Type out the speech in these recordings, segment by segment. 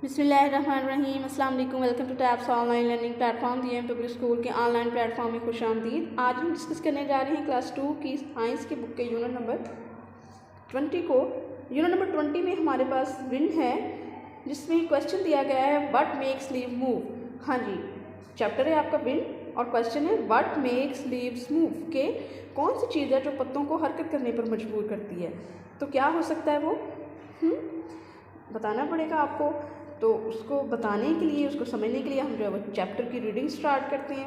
बिस्मिल्लाहिर्रहमानिर्रहीम अस्सलाम वालेकुम। Welcome to Tabs online learning platform DM public school के ऑनलाइन प्लेटफॉर्म में खुश आमदीद। आज हम डिस्कस करने जा रहे हैं क्लास 2 की साइंस की बुक के यूनिट नंबर 20 को। यूनिट नंबर 20 में हमारे पास विंड है, जिसमें क्वेश्चन दिया गया है व्हाट मेक्स लीव मूव। हाँ जी, चैप्टर है आपका विंड और क्वेश्चन है व्हाट मेक्स लीव्स मूव, के कौन सी चीज़ है जो पत्तों को हरकत करने पर मजबूर करती है। तो क्या हो सकता है वो बताना पड़ेगा आपको। तो उसको बताने के लिए, उसको समझने के लिए हम जो है वो चैप्टर की रीडिंग स्टार्ट करते हैं।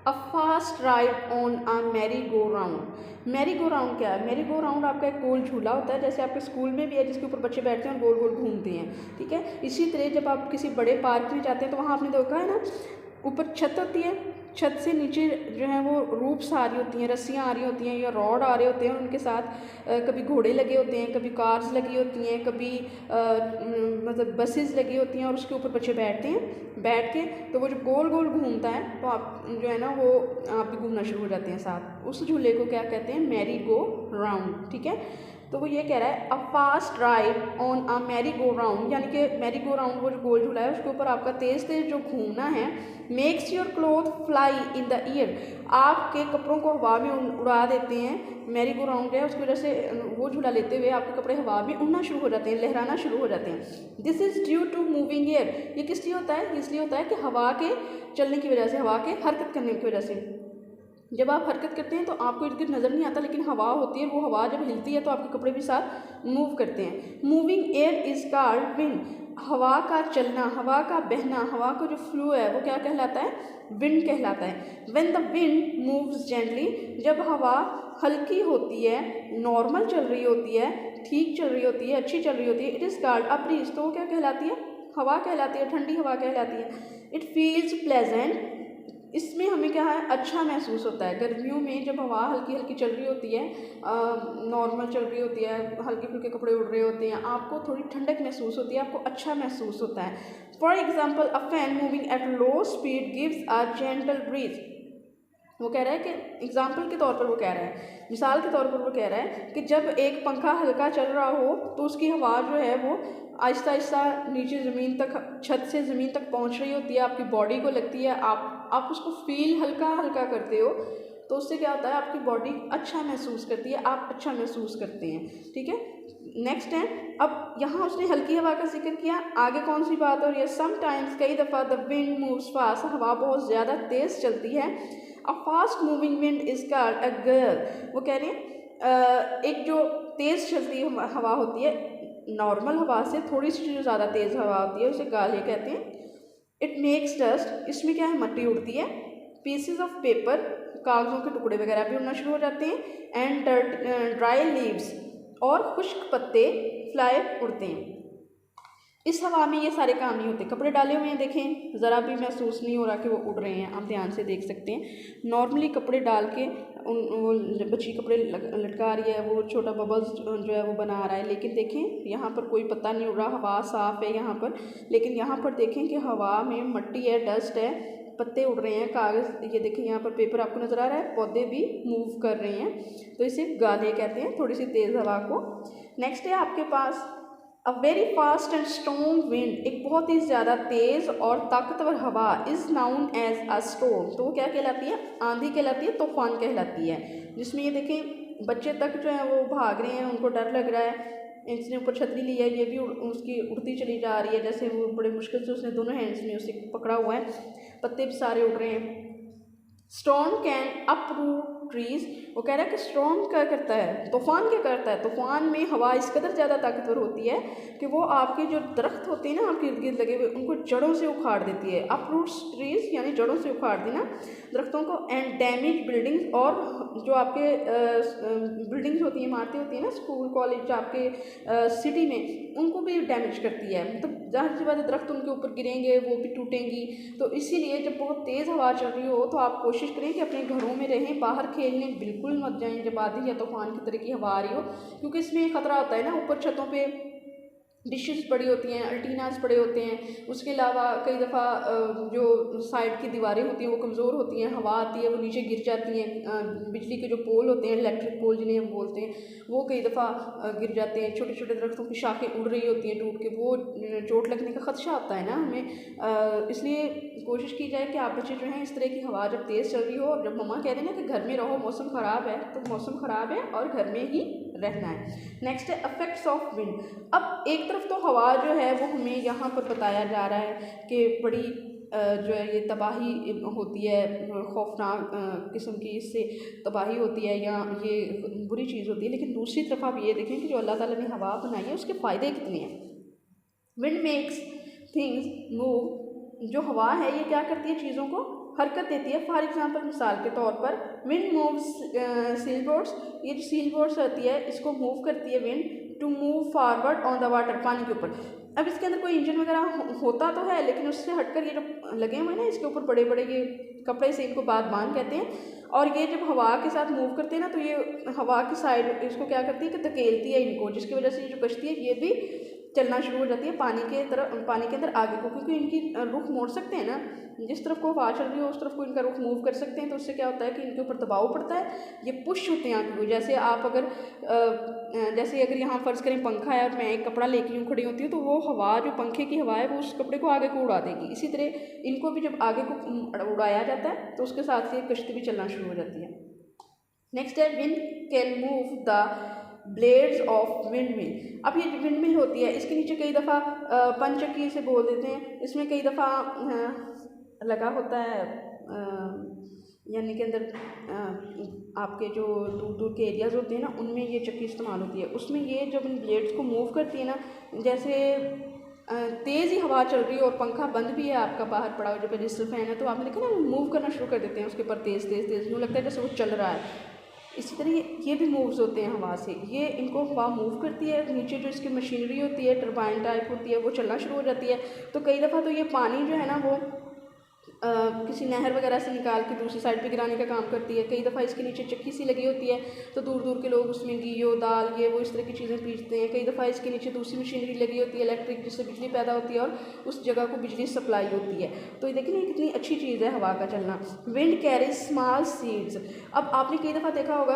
A fast ride on a merry go round. Merry go round क्या है? मैरी गो राउंड आपका एक गोल झूला होता है, जैसे आपके स्कूल में भी है जिसके ऊपर बच्चे बैठते हैं और गोल गोल घूमते हैं, ठीक है। इसी तरह जब आप किसी बड़े पार्क में जाते हैं तो वहाँ आपने देखा है ना, ऊपर छत होती है, छत से नीचे जो है वो रूप्स आ रही होती हैं, रस्सियाँ आ रही होती हैं या रॉड आ रहे होते हैं, उनके साथ कभी घोड़े लगे होते हैं, कभी कार्स लगी होती हैं, कभी मतलब बसेस लगी होती हैं और उसके ऊपर बच्चे बैठते हैं। बैठ के तो वो जो गोल गोल घूमता है तो आप जो है ना वो आप भी घूमना शुरू हो जाते हैं साथ। उस झूले को क्या कहते हैं? मैरी गो राउंड, ठीक है। तो वो ये कह रहा है a fast ride on a merry go round, यानी कि मैरी गो राउंड वो जो गोल झूला है उसके ऊपर आपका तेज़ तेज़ जो घूमना है, makes your cloth fly in the year, आपके कपड़ों को हवा में उड़ा देते हैं। मैरी गो राउंड है उसकी वजह से वो झूला लेते हुए आपके कपड़े हवा में उड़ना शुरू हो जाते हैं, लहराना शुरू हो जाते हैं। This is due to moving air, ये किस लिए होता है? इसलिए होता है कि हवा के चलने की वजह से, हवा के हरकत करने की वजह से। जब आप हरकत करते हैं तो आपको इर्द गिर्द नज़र नहीं आता, लेकिन हवा होती है, वो हवा जब हिलती है तो आपके कपड़े भी साथ मूव करते हैं। Moving air is called wind, हवा का चलना, हवा का बहना, हवा का जो फ्लो है वो क्या कहलाता है? विंड कहलाता है। When the wind moves gently, जब हवा हल्की होती है, नॉर्मल चल रही होती है, ठीक चल रही होती है, अच्छी चल रही होती है, it is called a breeze, तो वो क्या कहलाती है? हवा कहलाती है, ठंडी हवा कहलाती है। इट फील्स प्लेजेंट, इसमें हमें क्या है? अच्छा महसूस होता है। गर्मियों में जब हवा हल्की हल्की चल रही होती है, नॉर्मल चल रही होती है, हल्के फुल्के कपड़े उड़ रहे होते हैं, आपको थोड़ी ठंडक महसूस होती है, आपको अच्छा महसूस होता है। For example a fan moving at low speed gives a gentle breeze, वो कह रहा है कि एग्जाम्पल के तौर पर वो कह रहा है, मिसाल के तौर पर वो कह रहा है कि जब एक पंखा हल्का चल रहा हो तो उसकी हवा जो है वो आहिस्ता आहिस्ता नीचे ज़मीन तक, छत से ज़मीन तक पहुंच रही होती है, आपकी बॉडी को लगती है, आप उसको फील हल्का हल्का करते हो, तो उससे क्या होता है? आपकी बॉडी अच्छा महसूस करती है, आप अच्छा महसूस करते हैं, ठीक है। नेक्स्ट है, अब यहाँ उसने हल्की हवा का जिक्र किया, आगे कौन सी बात हो रही है? समटाइम्स, कई दफ़ा, द विंड मूव्स फास्ट, हवा बहुत ज़्यादा तेज़ चलती है। A fast moving wind is called a गल, वो कह रहे हैं एक जो तेज़ चलती हवा होती है, नॉर्मल हवा से थोड़ी सी जो ज़्यादा तेज़ हवा होती है उसे गाले कहते हैं। इट मेक्स डस्ट, इसमें क्या है? मट्टी उड़ती है। पीसेज ऑफ पेपर, कागज़ों के टुकड़े वगैरह भी उड़ना शुरू हो जाते हैं। एंड ड्राई लीव्स, और खुश्क पत्ते फ्लाई उड़ते हैं। इस हवा में ये सारे काम नहीं होते। कपड़े डाले हुए हैं, देखें, ज़रा भी महसूस नहीं हो रहा कि वो उड़ रहे हैं, आप ध्यान से देख सकते हैं। नॉर्मली कपड़े डाल के वो बच्ची कपड़े लटका रही है, वो छोटा बबल्स जो है वो बना रहा है, लेकिन देखें यहाँ पर कोई पत्ता नहीं उड़ रहा, हवा साफ़ है यहाँ पर, लेकिन यहाँ पर देखें कि हवा में मट्टी है, डस्ट है, पत्ते उड़ रहे हैं, कागज़, ये देखें यहाँ पर पेपर आपको नज़र आ रहा है, पौधे भी मूव कर रहे हैं, तो इसे गाले कहते हैं, थोड़ी सी तेज़ हवा को। नेक्स्ट है आपके पास a very fast and strong wind, एक बहुत ही ज़्यादा तेज़ और ताकतवर हवा, is known as a storm, तो वो क्या कहलाती है? आंधी कहलाती है, तूफान कहलाती है। जिसमें ये देखें बच्चे तक जो है वो भाग रहे हैं, उनको डर लग रहा है, इसने ऊपर छतरी ली है, ये भी उसकी उड़ती चली जा रही है, जैसे वो बड़े मुश्किल से उसने दोनों हैंड्स में उसे पकड़ा हुआ है, पत्ते भी सारे उड़ रहे हैं। स्टॉर्म कैन अपरूट ट्रीज, वो कह रहा है कि स्टॉर्म क्या करता है? तूफान क्या करता है? तूफान में हवा इस कदर ज़्यादा ताकतवर होती है कि वो आपके जो दरख्त होते हैं ना आपके इर्द गिर्द लगे हुए, उनको जड़ों से उखाड़ देती है। अपरूट ट्रीज यानी जड़ों से उखाड़ देना दरख्तों को। एंड डैमेज बिल्डिंग्स, और जो आपके बिल्डिंग्स होती हैं, इमारतें होती हैं ना, स्कूल कॉलेज आपके सिटी में, उनको भी डैमेज करती है। मतलब जाहिर सी बात है, दरख्त उनके ऊपर गिरेंगे, वो भी टूटेंगी। तो इसीलिए जब बहुत तेज़ हवा चल रही हो तो आप कोशिश करें कि अपने घरों में रहें, बाहर खेलने बिल्कुल मत जाएं जब आंधी या तूफान की तरह की हवा आ रही हो, क्योंकि इसमें ख़तरा होता है ना, ऊपर छतों पे डिशेस पड़ी होती हैं, अल्टीनास पड़े होते हैं। उसके अलावा कई दफ़ा जो साइड की दीवारें होती हैं वो कमज़ोर होती हैं, हवा आती है वो नीचे गिर जाती हैं। बिजली के जो पोल होते हैं, इलेक्ट्रिक पोल जिन्हें हम बोलते हैं, वो कई दफ़ा गिर जाते हैं। छोटे छोटे दरख्तों की शाखें उड़ रही होती हैं टूट के, वो चोट लगने का ख़दशा होता है ना हमें। इसलिए कोशिश की जाए कि आप बच्चे जो हैं इस तरह की हवा जब तेज़ चल रही हो, और जब मम्मा कह दें ना कि घर में रहो, मौसम ख़राब है, तो मौसम ख़राब है और घर में ही रहना है। नेक्स्ट है इफेक्ट्स ऑफ विंड। अब एक तरफ तो हवा जो है वो हमें यहाँ पर बताया जा रहा है कि बड़ी जो है ये तबाही होती है, खौफनाक किस्म की इससे तबाही होती है या ये बुरी चीज़ होती है। लेकिन दूसरी तरफ आप ये देखें कि जो अल्लाह ताला ने हवा बनाई है उसके फ़ायदे कितने हैं। Wind makes things move. जो हवा है ये क्या करती है, चीज़ों को हरकत देती है। फॉर एग्जांपल, मिसाल के तौर पर विंड मूव्स सील बोट्स। ये जो सील बोट्स होती है इसको मूव करती है wind to move forward on the water, पानी के ऊपर। अब इसके अंदर कोई इंजन वगैरह होता तो है, लेकिन उससे हटकर ये जो लगे हुए हैं ना इसके ऊपर बड़े बड़े ये कपड़े से, इनको बादबान कहते हैं। और ये जब हवा के साथ मूव करते हैं ना तो ये हवा की साइड इसको क्या करती है कि धकेलती है इनको, जिसकी वजह से ये जो कश्ती है ये भी चलना शुरू हो जाती है पानी के तरफ, पानी के अंदर आगे को, क्योंकि इनकी रुख मोड़ सकते हैं ना, जिस तरफ को हवा चल रही हो उस तरफ को इनका रुख मूव कर सकते हैं। तो उससे क्या होता है कि इनके ऊपर दबाव पड़ता है, ये पुश होते हैं आगे को। जैसे आप अगर जैसे अगर यहाँ फ़र्ज़ करें पंखा है और मैं एक कपड़ा लेके यूँ खड़ी होती हूँ, तो वो हवा जो पंखे की हवा है वो उस कपड़े को आगे को उड़ा देगी। इसी तरह इनको भी जब आगे को उड़ाया जाता है तो उसके साथ ये कश्ती भी चलना शुरू हो जाती है। नेक्स्ट है wind can move the blades of wind mill. अब ये विंड मिल होती है, इसके नीचे कई दफ़ा पंचक्की से बोल देते हैं, इसमें कई दफ़ा लगा होता है, यानी कि अंदर आपके जो दूर दूर के एरियाज़ होते हैं ना उनमें ये चक्की इस्तेमाल होती है। उसमें ये जब इन ब्लेड्स को मूव करती है ना, जैसे तेज़ ही हवा चल रही है और पंखा बंद भी है आपका बाहर पड़ा हुआ जो पेरिस्टल फैन है, तो आपने देखा ना मूव करना शुरू कर देते हैं उसके ऊपर तेज़ तेज़ तेज़, यूँ लगता है जैसे वो चल रहा है। इसी तरह ये भी मूव्स होते हैं हवा से, ये इनको हवा मूव करती है, नीचे जो इसकी मशीनरी होती है टरबाइन टाइप होती है वो चलना शुरू हो जाती है। तो कई दफ़ा तो ये पानी जो है ना वो किसी नहर वगैरह से निकाल के दूसरी साइड पे गिराने का काम करती है। कई दफ़ा इसके नीचे चक्की सी लगी होती है, तो दूर दूर के लोग उसमें घी दाल ये वो इस तरह की चीज़ें पीसते हैं। कई दफ़ा इसके नीचे दूसरी मशीनरी लगी होती है इलेक्ट्रिक, जिससे बिजली पैदा होती है और उस जगह को बिजली सप्लाई होती है। तो ये देखिए कितनी अच्छी चीज़ है हवा का चलना। Wind carry small seeds. अब आपने कई दफ़ा देखा होगा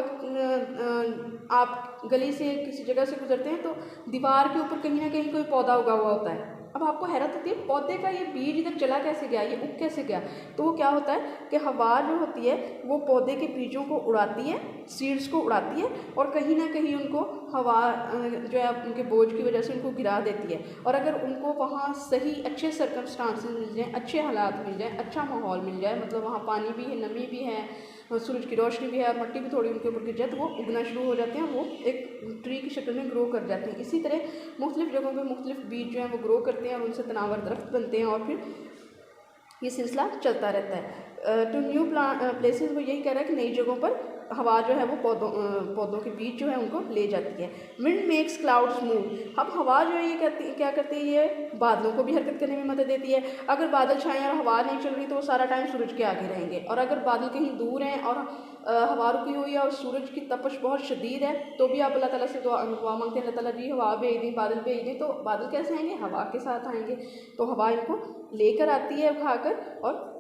आप गली से किसी जगह से गुजरते हैं तो दीवार के ऊपर कहीं ना कहीं कोई पौधा उगा हुआ होता है। अब आपको हैरत होती है पौधे का ये बीज इधर चला कैसे गया, ये उग कैसे गया। तो वो क्या होता है कि हवा जो होती है वो पौधे के बीजों को उड़ाती है, सीड्स को उड़ाती है, और कहीं ना कहीं उनको हवा जो है उनके बोझ की वजह से उनको गिरा देती है। और अगर उनको वहाँ सही अच्छे सर्कमस्टांसेस मिल जाएँ, अच्छे हालात मिल जाए, अच्छा माहौल मिल जाए, मतलब वहाँ पानी भी है, नमी भी है, सूरज की रोशनी भी है और मिट्टी भी थोड़ी उनके ऊपर गिर जाए, तो वो उगना शुरू हो जाते हैं, वो एक ट्री की शक्ल में ग्रो कर जाते हैं। इसी तरह मुख्तलिफ़ जगहों पे मुख्तलिफ़ बीज जो हैं वो ग्रो करते हैं और उनसे तनावर दरख्त बनते हैं और फिर ये सिलसिला चलता रहता है। टू न्यू प्लेसेस, वो यही कह रहा है कि नई जगहों पर हवा जो है वो पौधों के बीज जो है उनको ले जाती है। Wind makes clouds move. अब हवा जो है ये क्या करती है, ये बादलों को भी हरकत करने में मदद देती है। अगर बादल छाएँ और हवा नहीं चल रही तो वो सारा टाइम सूरज के आगे रहेंगे, और अगर बादल कहीं दूर हैं और हवा रुकी हुई है और सूरज की तपश बहुत शदीद है तो भी आप अल्लाह ताला से दुआ मांगते हैं, अल्लाह ताला जी हवा भेज दें, बादल भेज दें। तो बादल कैसे आएंगे, हवा के साथ आएंगे। तो हवा इनको लेकर आती है उठाकर और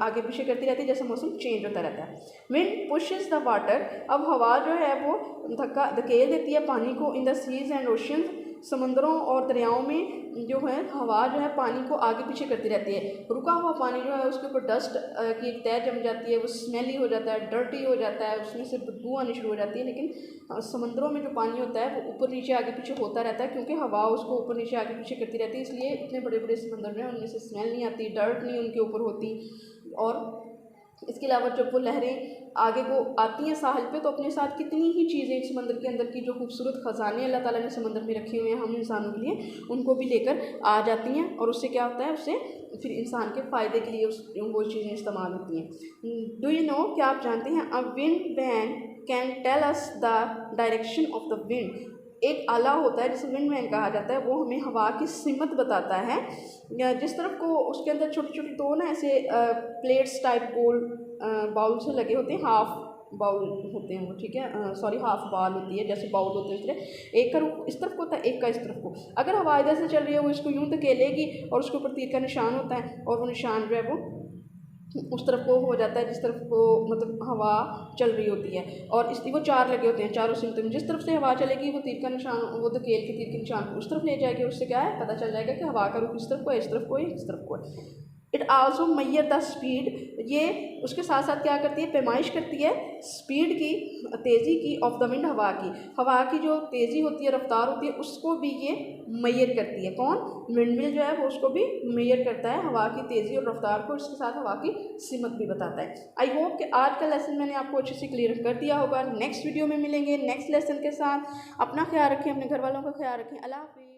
आगे पीछे करती रहती है जैसे मौसम चेंज होता रहता है। Wind pushes the water. अब हवा जो है वो धकेल देती है पानी को in the seas and oceans. समंदरों और दरियाओं में जो है हवा जो है पानी को आगे पीछे करती रहती है। रुका हुआ पानी जो है उसके ऊपर डस्ट की एक तय जम जाती है, वो स्मेली हो जाता है, डर्टी हो जाता है, उसमें से बदबू आनी शुरू हो जाती है। लेकिन समंदरों में जो पानी होता है वो ऊपर नीचे आगे पीछे होता रहता है, क्योंकि हवा उसको ऊपर नीचे आगे पीछे करती रहती है, इसलिए इतने बड़े बड़े समंदर में उनमें से स्मेल नहीं आती, डर्ट नहीं उनके ऊपर होती। और इसके अलावा जब वो लहरें आगे को आती हैं साहिल पे तो अपने साथ कितनी ही चीज़ें समंदर के अंदर की जो खूबसूरत ख़जाने अल्लाह ताला ने समंदर में रखे हुए हैं हम इंसानों के लिए, उनको भी लेकर आ जाती हैं। और उससे क्या होता है, उससे फिर इंसान के फ़ायदे के लिए वो चीज़ें इस्तेमाल होती हैं। डू यू नो, क्या आप जानते हैं, a wind vane can tell us the direction of the wind. एक आला होता है जिसे विंड वैन कहा जाता है, वो हमें हवा की सिमत बताता है। जिस तरफ को उसके अंदर छोटी छोटी दो ना ऐसे प्लेट्स टाइप गोल बाउल से लगे होते हैं, हाफ बाउल होते हैं वो, ठीक है, सॉरी हाफ बाल होती है, जैसे बाउल होते हैं इस तरह, एक का रुख इस तरफ को होता है, एक का इस तरफ को। अगर हवा इधर से चल रही है वो इसको यूँ धकेलेगी और उसके ऊपर तीर का निशान होता है, और वो निशान जो है वो उस तरफ को हो जाता है जिस तरफ को मतलब हवा चल रही होती है। और इस वो 4 लगे होते हैं, चारों सिमतों में जिस तरफ से हवा चलेगी वो तीर का निशान, वो धकेल के तीर के निशान को उस तरफ ले जाएगी। उससे क्या है, पता चल जाएगा कि हवा का रुख इस तरफ को है, इस तरफ को है, इस तरफ को है। It also Maihar the speed, ये उसके साथ साथ क्या करती है, पैमाइश करती है स्पीड की, तेज़ी की, ऑफ द विंड, हवा की जो तेज़ी होती है, रफ्तार होती है, उसको भी ये मैयर करती है। कौन, विंडमिल जो है वो उसको भी मैयर करता है, हवा की तेज़ी और रफ्तार को, इसके साथ हवा की सिमत भी बताता है। आई होप कि आज का लेसन मैंने आपको अच्छे से क्लियर कर दिया होगा। नेक्स्ट वीडियो में मिलेंगे नेक्स्ट लेसन के साथ। अपना ख्याल रखें, अपने घर वालों का ख्याल रखें। अल्लाह हाफिज़।